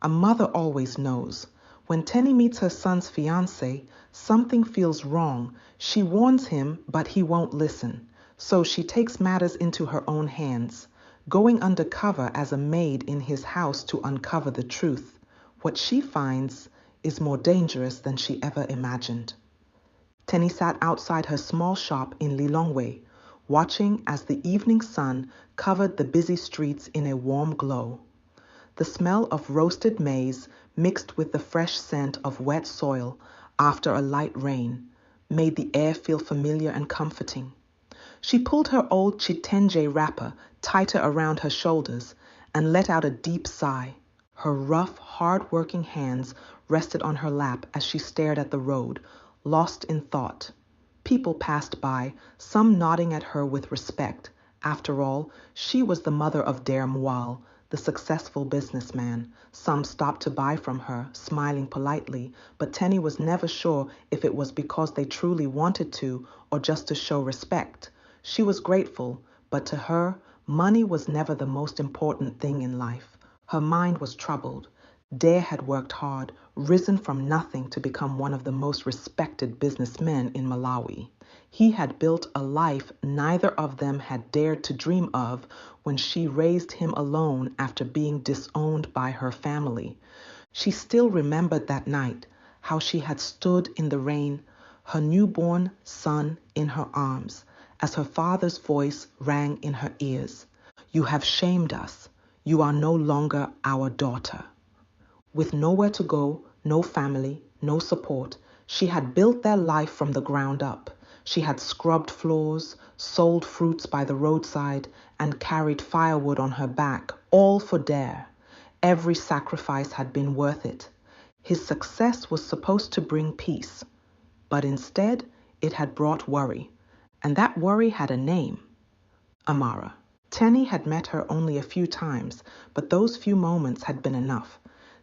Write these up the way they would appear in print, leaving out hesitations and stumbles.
A mother always knows. When Tenny meets her son's fiancé, something feels wrong. She warns him, but he won't listen. So she takes matters into her own hands, going undercover as a maid in his house to uncover the truth. What she finds is more dangerous than she ever imagined. Tenny sat outside her small shop in Lilongwe, watching as the evening sun covered the busy streets in a warm glow. The smell of roasted maize mixed with the fresh scent of wet soil after a light rain made the air feel familiar and comforting. She pulled her old chitenje wrapper tighter around her shoulders and let out a deep sigh. Her rough, hard-working hands rested on her lap as she stared at the road, lost in thought. People passed by, some nodding at her with respect. After all, she was the mother of Der Mwal, the successful businessman. Some stopped to buy from her, smiling politely, but Tenny was never sure if it was because they truly wanted to or just to show respect. She was grateful, but to her, money was never the most important thing in life. Her mind was troubled. Dare had worked hard, risen from nothing to become one of the most respected businessmen in Malawi. He had built a life neither of them had dared to dream of when she raised him alone after being disowned by her family. She still remembered that night, how she had stood in the rain, her newborn son in her arms, as her father's voice rang in her ears. "You have shamed us. You are no longer our daughter." With nowhere to go, no family, no support, she had built their life from the ground up. She had scrubbed floors, sold fruits by the roadside, and carried firewood on her back, all for Dare. Every sacrifice had been worth it. His success was supposed to bring peace, but instead it had brought worry, and that worry had a name: Amara. Tenny had met her only a few times, but those few moments had been enough.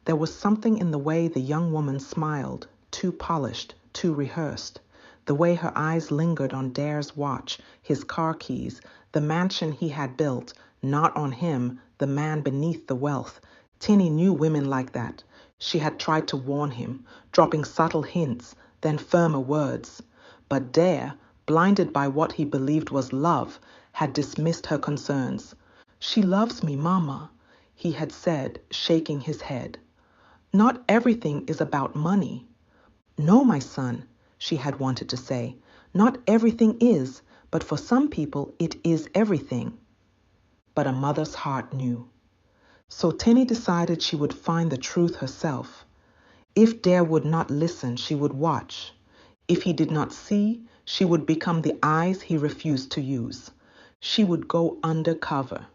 There was something in the way the young woman smiled, too polished, too rehearsed. The way her eyes lingered on Dare's watch, his car keys, the mansion he had built, not on him, the man beneath the wealth. Tenny knew women like that. She had tried to warn him, dropping subtle hints, then firmer words. But Dare, blinded by what he believed was love, had dismissed her concerns. "She loves me, Mama," he had said, shaking his head. "Not everything is about money." "No, my son," she had wanted to say. "Not everything is, but for some people it is everything." But a mother's heart knew. So Tenny decided she would find the truth herself. If Dare would not listen, she would watch. If he did not see, she would become the eyes he refused to use. She would go undercover.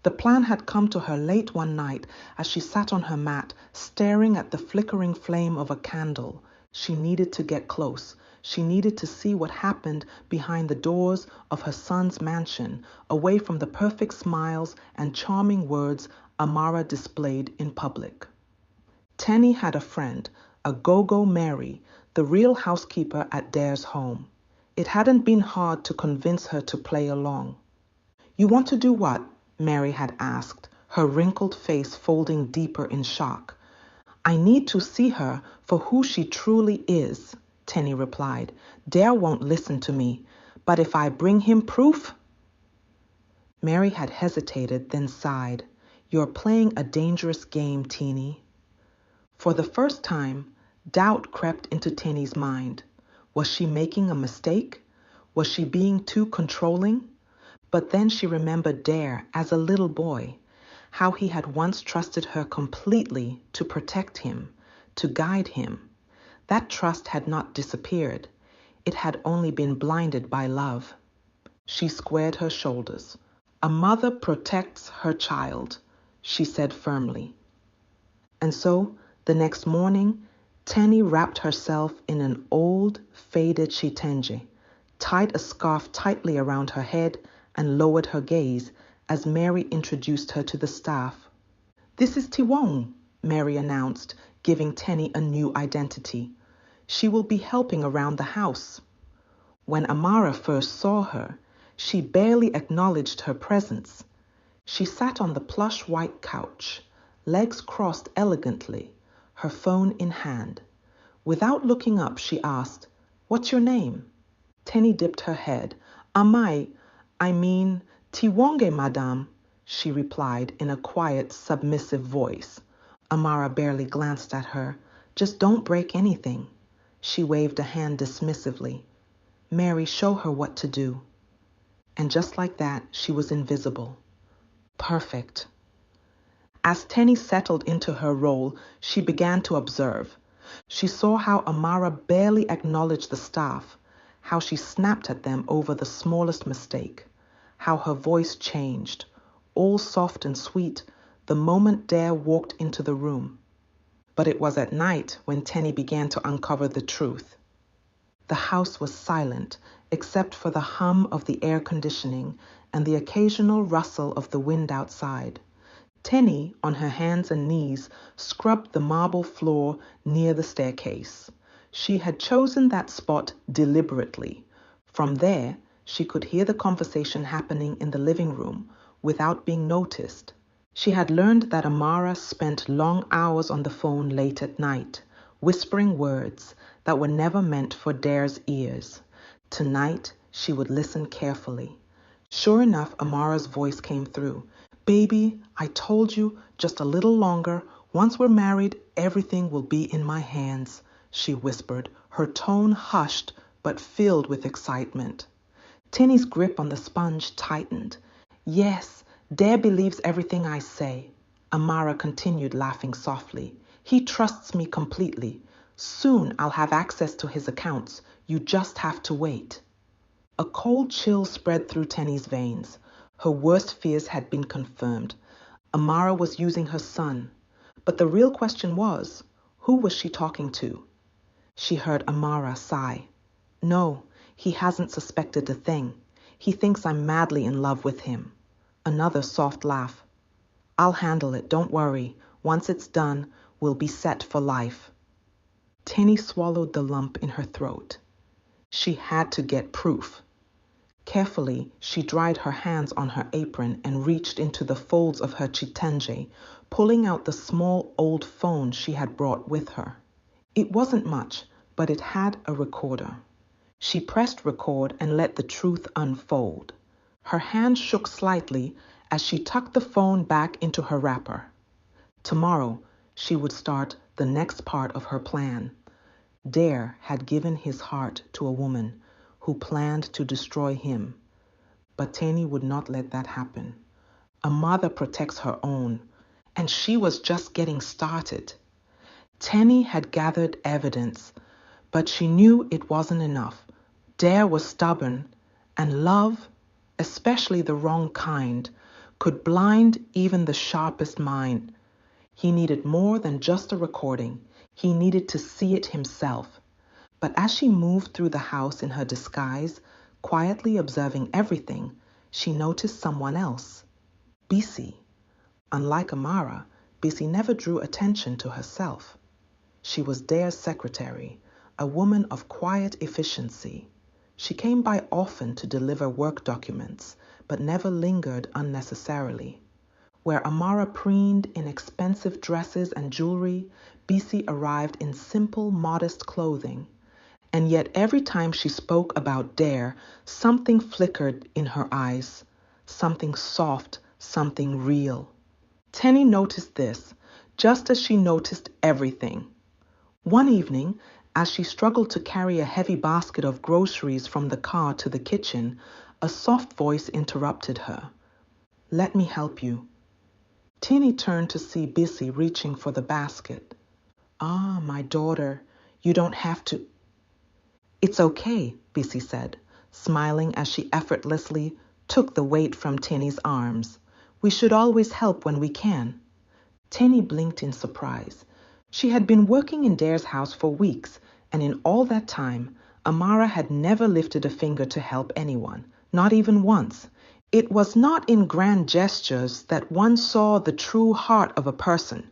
The plan had come to her late one night as she sat on her mat, staring at the flickering flame of a candle. She needed to get close. She needed to see what happened behind the doors of her son's mansion, away from the perfect smiles and charming words Amara displayed in public. Tenny had a friend, a go-go Mary, the real housekeeper at Dare's home. It hadn't been hard to convince her to play along. "You want to do what?" Mary had asked, her wrinkled face folding deeper in shock. "I need to see her for who she truly is," Tenny replied. "Dare won't listen to me, but if I bring him proof—" Mary had hesitated, then sighed. "You're playing a dangerous game, Teeny." For the first time, doubt crept into Tenny's mind. Was she making a mistake? Was she being too controlling? But then she remembered Dare as a little boy, how he had once trusted her completely to protect him, to guide him. That trust had not disappeared. It had only been blinded by love. She squared her shoulders. "A mother protects her child," she said firmly. And so, the next morning, Tenny wrapped herself in an old, faded chitenje, tied a scarf tightly around her head, and lowered her gaze as Mary introduced her to the staff. "This is Tiwong," Mary announced, giving Tenny a new identity. "She will be helping around the house." When Amara first saw her, she barely acknowledged her presence. She sat on the plush white couch, legs crossed elegantly, her phone in hand. Without looking up, she asked, "What's your name?" Tenny dipped her head. I mean, Tiwonge, madame," she replied in a quiet, submissive voice. Amara barely glanced at her. "Just don't break anything." She waved a hand dismissively. "Mary, show her what to do." And just like that, she was invisible. Perfect. As Tenny settled into her role, she began to observe. She saw how Amara barely acknowledged the staff, how she snapped at them over the smallest mistake, how her voice changed, all soft and sweet, the moment Dare walked into the room. But it was at night when Tenny began to uncover the truth. The house was silent, except for the hum of the air conditioning and the occasional rustle of the wind outside. Tenny, on her hands and knees, scrubbed the marble floor near the staircase. She had chosen that spot deliberately. From there, she could hear the conversation happening in the living room without being noticed. She had learned that Amara spent long hours on the phone late at night, whispering words that were never meant for Dare's ears. Tonight, she would listen carefully. Sure enough, Amara's voice came through. "Baby, I told you, just a little longer. Once we're married, everything will be in my hands," she whispered, her tone hushed but filled with excitement. Tenny's grip on the sponge tightened. "Yes, Dare believes everything I say," Amara continued, laughing softly. "He trusts me completely. Soon I'll have access to his accounts. You just have to wait." A cold chill spread through Tenny's veins. Her worst fears had been confirmed. Amara was using her son. But the real question was, who was she talking to? She heard Amara sigh. "No, he hasn't suspected a thing. He thinks I'm madly in love with him." Another soft laugh. "I'll handle it, don't worry. Once it's done, we'll be set for life." Tenny swallowed the lump in her throat. She had to get proof. Carefully, she dried her hands on her apron and reached into the folds of her chitenge, pulling out the small old phone she had brought with her. It wasn't much, but it had a recorder. She pressed record and let the truth unfold. Her hand shook slightly as she tucked the phone back into her wrapper. Tomorrow, she would start the next part of her plan. Dare had given his heart to a woman who planned to destroy him. But Tenny would not let that happen. A mother protects her own, and she was just getting started. Tenny had gathered evidence, but she knew it wasn't enough. Dare was stubborn, and love, especially the wrong kind, could blind even the sharpest mind. He needed more than just a recording. He needed to see it himself. But as she moved through the house in her disguise, quietly observing everything, she noticed someone else. Bisi. Unlike Amara, Bisi never drew attention to herself. She was Dare's secretary, a woman of quiet efficiency. She came by often to deliver work documents, but never lingered unnecessarily. Where Amara preened in expensive dresses and jewelry, Bisi arrived in simple, modest clothing. And yet every time she spoke about Dare, something flickered in her eyes, something soft, something real. Tenny noticed this, just as she noticed everything. One evening, as she struggled to carry a heavy basket of groceries from the car to the kitchen, a soft voice interrupted her. "Let me help you." Tenny turned to see Bisi reaching for the basket. "Ah, my daughter, you don't have to." "It's okay," Bisi said, smiling as she effortlessly took the weight from Tenny's arms. "We should always help when we can." Tenny blinked in surprise. She had been working in Dare's house for weeks, and in all that time, Amara had never lifted a finger to help anyone, not even once. It was not in grand gestures that one saw the true heart of a person.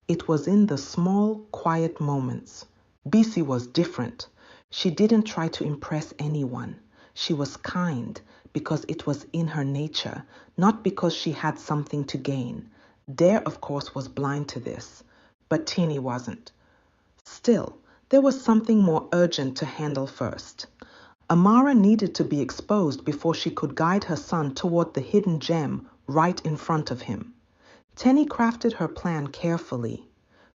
It was in the small, quiet moments. Bisi was different. She didn't try to impress anyone. She was kind because it was in her nature, not because she had something to gain. Dare, of course, was blind to this, but Teeny wasn't. Still, there was something more urgent to handle first. Amara needed to be exposed before she could guide her son toward the hidden gem right in front of him. Tenny crafted her plan carefully.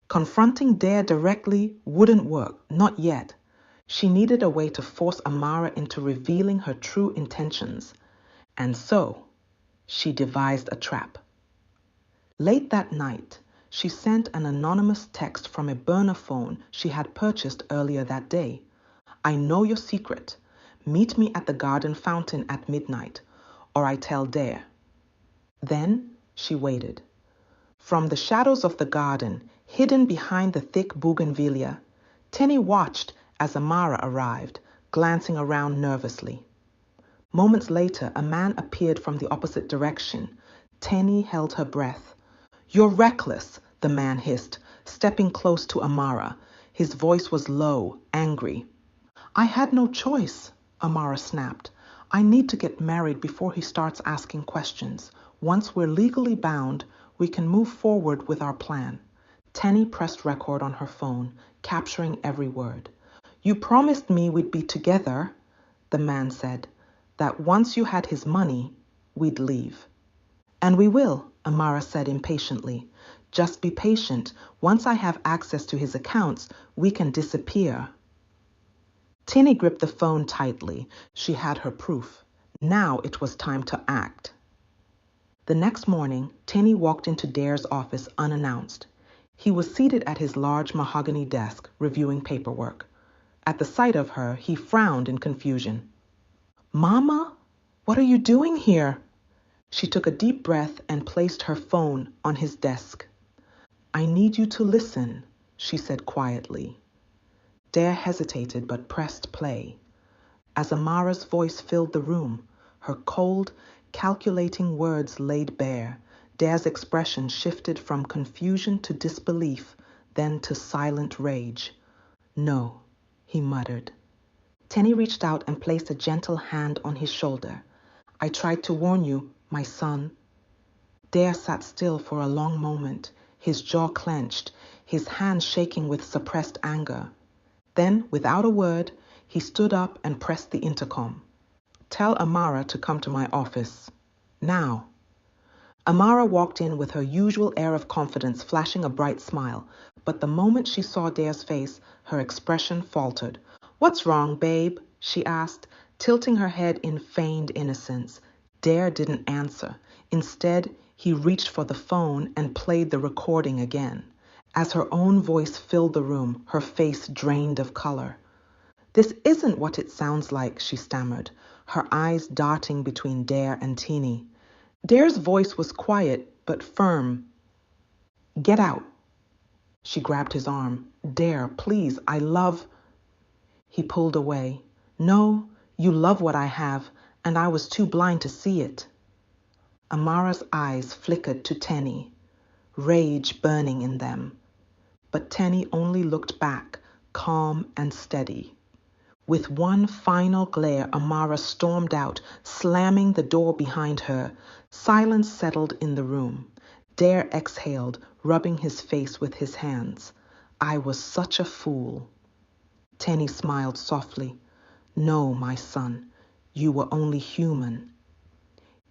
Confronting Dare directly wouldn't work, not yet. She needed a way to force Amara into revealing her true intentions. And so, she devised a trap. Late that night, she sent an anonymous text from a burner phone she had purchased earlier that day. I know your secret. Meet me at the garden fountain at midnight, or I tell Dare. Then she waited. From the shadows of the garden, hidden behind the thick bougainvillea, Tenny watched as Amara arrived, glancing around nervously. Moments later, a man appeared from the opposite direction. Tenny held her breath. You're reckless, the man hissed, stepping close to Amara. His voice was low, angry. I had no choice, Amara snapped. I need to get married before he starts asking questions. Once we're legally bound, we can move forward with our plan. Tenny pressed record on her phone, capturing every word. You promised me we'd be together, the man said, that once you had his money, we'd leave. And we will, Amara said impatiently. Just be patient. Once I have access to his accounts, we can disappear. Tenny gripped the phone tightly. She had her proof. Now it was time to act. The next morning, Tenny walked into Dare's office unannounced. He was seated at his large mahogany desk, reviewing paperwork. At the sight of her, he frowned in confusion. Mama, what are you doing here? She took a deep breath and placed her phone on his desk. I need you to listen, she said quietly. Dare hesitated but pressed play. As Amara's voice filled the room, her cold, calculating words laid bare, Dare's expression shifted from confusion to disbelief, then to silent rage. No, he muttered. Tenny reached out and placed a gentle hand on his shoulder. I tried to warn you, my son. Dare sat still for a long moment, his jaw clenched, his hands shaking with suppressed anger. Then, without a word, he stood up and pressed the intercom. Tell Amara to come to my office. Now. Amara walked in with her usual air of confidence, flashing a bright smile. But the moment she saw Dare's face, her expression faltered. What's wrong, babe? She asked, tilting her head in feigned innocence. Dare didn't answer. Instead, he reached for the phone and played the recording again. As her own voice filled the room, her face drained of color. This isn't what it sounds like, she stammered, her eyes darting between Dare and Teeny. Dare's voice was quiet but firm. Get out. She grabbed his arm. Dare, please, I love... He pulled away. No, you love what I have, and I was too blind to see it. Amara's eyes flickered to Tenny, rage burning in them. But Tenny only looked back, calm and steady. With one final glare, Amara stormed out, slamming the door behind her. Silence settled in the room. Dare exhaled, rubbing his face with his hands. I was such a fool. Tenny smiled softly. No, my son, you were only human.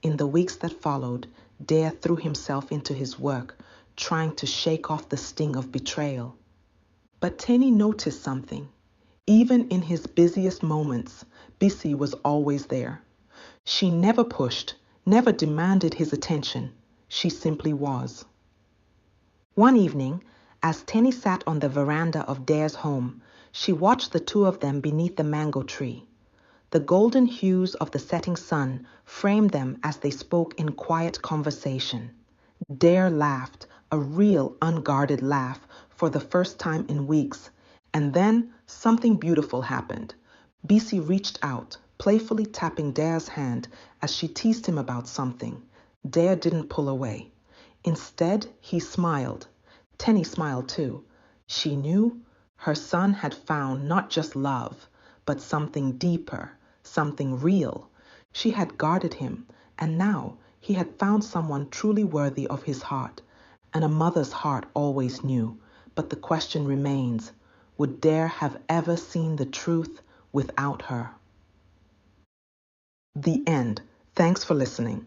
In the weeks that followed, Dare threw himself into his work, trying to shake off the sting of betrayal. But Tenny noticed something. Even in his busiest moments, Bissy was always there. She never pushed, never demanded his attention. She simply was. One evening, as Tenny sat on the veranda of Dare's home, she watched the two of them beneath the mango tree. The golden hues of the setting sun framed them as they spoke in quiet conversation. Dare laughed, a real unguarded laugh, for the first time in weeks. And then something beautiful happened. Bissy reached out, playfully tapping Dare's hand as she teased him about something. Dare didn't pull away. Instead, he smiled. Tenny smiled too. She knew her son had found not just love, but something deeper, something real. She had guarded him, and now he had found someone truly worthy of his heart. And a mother's heart always knew, but the question remains, would Dare have ever seen the truth without her? The end. Thanks for listening.